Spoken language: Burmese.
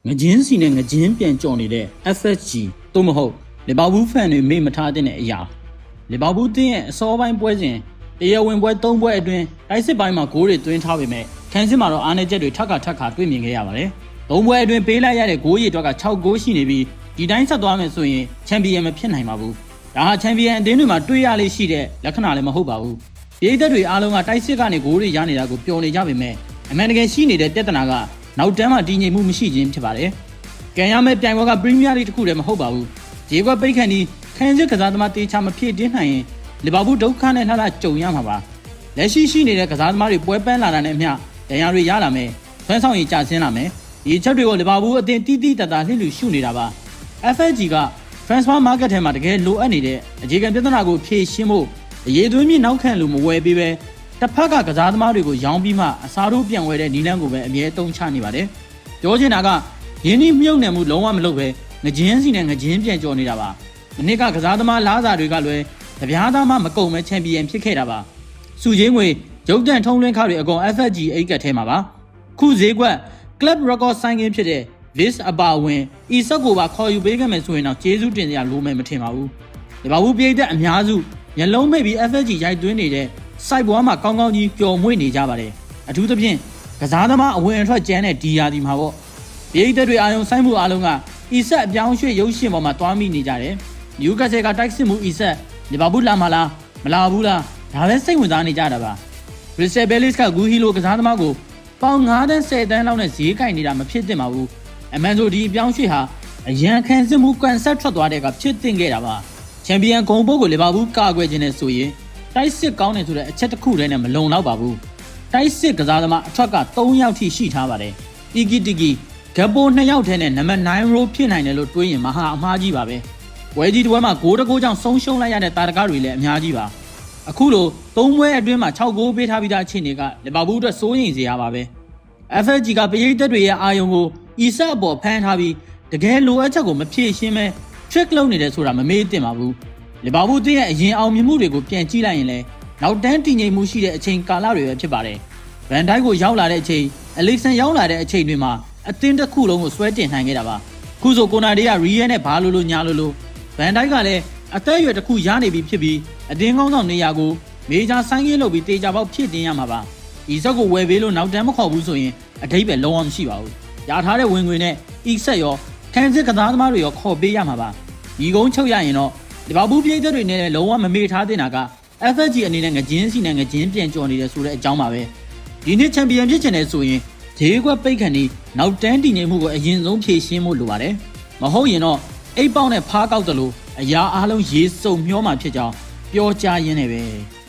ငကြင်းစီနဲ့ငကြင်းပြန်ကြော်နေတဲ့ FSG သို့မဟုတ်လီဗာပူးဖန်တွေမေ့မထားတဲ့အရာလီဗာပူးတင်းရဲ့အစောပိုင်းပွဲစဉ်တရားဝင်ပွဲ၃ပွဲအတွင်းတိုက်စစ်ပိုင်းမှာဂိုးတွေသွင်းထားပေမဲ့ခန်းစစ်မှာတော့အားနည်းချက်တွေထပ်ခါတွေ့မြင်ခဲ့ရပါတယ်။၃ပွဲအတွင်းပေးလိုက်ရတဲ့ဂိုးရည်အတွက်က6ဂိုးရှိနေပြီးဒီတိုင်းဆက်သွားမယ်ဆိုရင်ချန်ပီယံမဖြစ်နိုင်ပါဘူး။ဒါဟာချန်ပီယံအသင်းတွေမှာတွေ့ရလေရှိတဲ့လက္ခဏာလည်းမဟုတ်ပါဘူး။ပြည်သက်တွေအားလုံးကတိုက်စစ်ကနေဂိုးတွေရနေတာကိုပျော်နေကြပေမဲ့အမှန်တကယ်ရှိနေတဲ့ပြဿနာကနောက်တန်းမှာတည်ငြိမ်မှုမရှိခြင်းဖြစ်ပါတယ်။ကန်ရမယ့်ပြိုင်ပွဲကပရီးမီးယားလိတစ်ခုတည်းမဟုတ်ပါဘူး။ဒီကွက်ပိတ်ခန့်ဒီခန်းစစ်ကစားသမားတေချာမဖြစ်တင်းနိုင်ရင်လီဗာပူးဒုက္ခနဲ့လှကြုံရမှာပါ။လက်ရှိနေတဲ့ကစားသမားတွေပွဲပန်းလာတာနဲ့အမျှဒဏ်ရာတွေရလာမယ်။ဆွမ်းဆောင်ရည်ကျဆင်းလာမယ်။ဒီချက်တွေကိုလီဗာပူးအသင်းတီးတီးတတာလှစ်လူရှုနေတာပါ။ FSG က transfer market ထဲမှာတကယ်လိုအပ်နေတဲ့အခြေခံပြဿနာကိုဖြေရှင်းဖို့အရေးသွင်းပြီးနောက်ခံလူမဝယ်ပေးပဲတစ်ဖက်ကကစားသမားတွေကိုရောင်းပြီးမှအစားထိုးပြန်ဝယ်တဲ့နီလန်းကိုပဲအမြဲတုံးချနေပါတယ်။ပြောချင်တာကရင်းနှီးမြုပ်နှံမှုလုံးဝမလုပ်ပဲငကြင်းစီနဲ့ငကြင်းပြန်ကြော်နေတာပါ။ဒီနေ့ကစားသမားလားစာတွေကလည်းတပြားသားမှမကုန်မဲ့ချန်ပီယံဖြစ်ခဲ့တာပါ။စုချင်းငွေရုပ်တံထုံးလွှင့်ခါတွေအကုန် FSG အိတ်ကတ်ထဲမှာပါ။ခုဈေးကွက် Club Record ဆိုင်ကင်းဖြစ်တဲ့ Vis အပါဝင်ဤဆက်ကိုပါခေါ်ယူပေးခဲ့မယ်ဆိုရင်တော့ကျေးဇူးတင်စရာလိုမယ်မထင်ပါဘူး။လီဗာပူးပြည်သက်အများစုမျက်လုံးမိတ်ပြီး FSG ရိုက်သွင်းနေတဲ့စိုက်ဘွားမှာကောင်းကောင်းကြီးပျော်မွေ့နေကြပါတယ်။အထူးသဖြင့်ကစားသမားအဝင်အထွက်ကျန်းတဲ့ဒီယာဒီမှာပေါ့။ပြည်သက်တွေအာရုံစိုက်မှုအားလုံးကဤဆက်အပြောင်းရွှေ့ရုပ်ရှင်ပေါ်မှာတွားမိနေကြတယ်။နျူကာဆယ်ကတိုက်စစ်မှုဤဆက်လီဗာပူးလာမလားမလာဘူးလားဒါပဲစိတ်ဝင်စားနေကြတာပါ။ Crystal Palace ကဂူဟီလိုကစားသမားကိုပေါင်9တန်း10တန်းလောက်နဲ့ဈေးကင်နေတာမဖြစ်သင့်ပါဘူး။အမှန်ဆိုဒီအပြောင်းရွှေ့ဟာအရန်ခန်းစစ်မှုကန်ဆက်ထွက်သွားတဲ့ကဖြစ်သင့်ခဲ့တာပါ။ချန်ပီယံဂုဏ်ပုတ်ကိုလီဗာပူးကာကွယ်ခြင်းနဲ့ဆိုရင်တိုက်စစ်ကောင်းတယ်ဆိုတဲ့အချက်တစ်ခုတည်းနဲ့မလုံလောက်ပါဘူး။တိုက်စစ်ကစားသမားအထွက်က3ယောက်ထိရှိထားပါတယ်။တီကီဂက်ပို2ယောက်ထဲနဲ့နံပါတ်9ရိုးဖြစ်နိုင်တယ်လို့တွေးရင်မဟာအမှားကြီးပါပဲ။ဝဲကြီးတစ်ပွဲမှာဂိုးတကိုးကြောင့်ဆုံးရှုံးလိုက်ရတဲ့တာတကားတွေလည်းအများကြီးပါ။အခုလို3ပွဲအတွင်းမှာ6ဂိုးပေးထားပြီးသားအခြေအနေကလီဗာပူးအတွက်စိုးရိမ်စရာပါပဲ။ FSG ကပရိသတ်တွေရဲ့အာရုံကိုဤဆက်အပေါ်ဖမ်းထားပြီးတကယ်လိုအပ်ချက်ကိုမဖြည့်ရှင်းမဲ trick လုပ်နေတယ်ဆိုတာမမေ့သင့်ပါဘူး။လီဗာပူးတင်းရဲ့အရင်အောင်မြင်မှုတွေကိုပြန်ကြည့်လိုက်ရင်လည်းနောက်တန်းတည်ငြိမ်မှုရှိတဲ့အချိန်ကာလတွေပဲဖြစ်ပါတယ်။ဗန်ဒိုက်ကိုရောက်လာတဲ့အချိန်အလက်ဆန်ရောက်လာတဲ့အချိန်တွေမှာအသင်းတစ်ခုလုံးကိုဆွဲတင်နိုင်ခဲ့တာပါ။ခုဆိုကိုနာဒေးကရီယယ်နဲ့ဘာလို့ညာလို့ဗန်ဒိုက်ကလည်းအသက်အရွယ်တစ်ခုရနေပြီဖြစ်ပြီးအတင်းကောင်းဆောင်နေရာကိုမေဂျာဆိုင်ကင်းလုပ်ပြီးတေချာပေါက်ဖြစ်တင်ရမှာပါ။ဤဆက်ကိုဝယ်ပေးလို့နောက်တန်းမခေါ်ဘူးဆိုရင်အဓိပ္ပာယ်လုံးဝမရှိပါဘူး။ရထားတဲ့ဝင်ငွေနဲ့ဤဆက်ရောခန်းစစ်ကစားသမားတွေရောခေါ်ပေးရမှာပါ။ဒီကုန်းချုပ်ရရင်တော့လီဗာပူးပြည်သက်တွေနဲ့လုံးဝမမေ့ထားသင့်တာက FSG အနေနဲ့ငကြင်းစီနဲ့ငကြင်းပြန်ကြော်နေတယ်ဆိုတဲ့အကြောင်းပါပဲ။ဒီနှစ်ချန်ပီယံဖြစ်ချင်တယ်ဆိုရင်ဈေးကွက်ပိတ်ခန့်ဒီနောက်တန်းတည်ငြိမ်မှုကိုအရင်ဆုံးဖြည့်ရှင်းဖို့လိုပါတယ်။မဟုတ်ရင်တော့အိတ်ပေါက်နဲ့ဖားကောက်တယ်လို့အရာအားလုံးရေစုံမျောမှာဖြစ်ကြောင်းပြောကြားရင်းနဲ့ပဲ။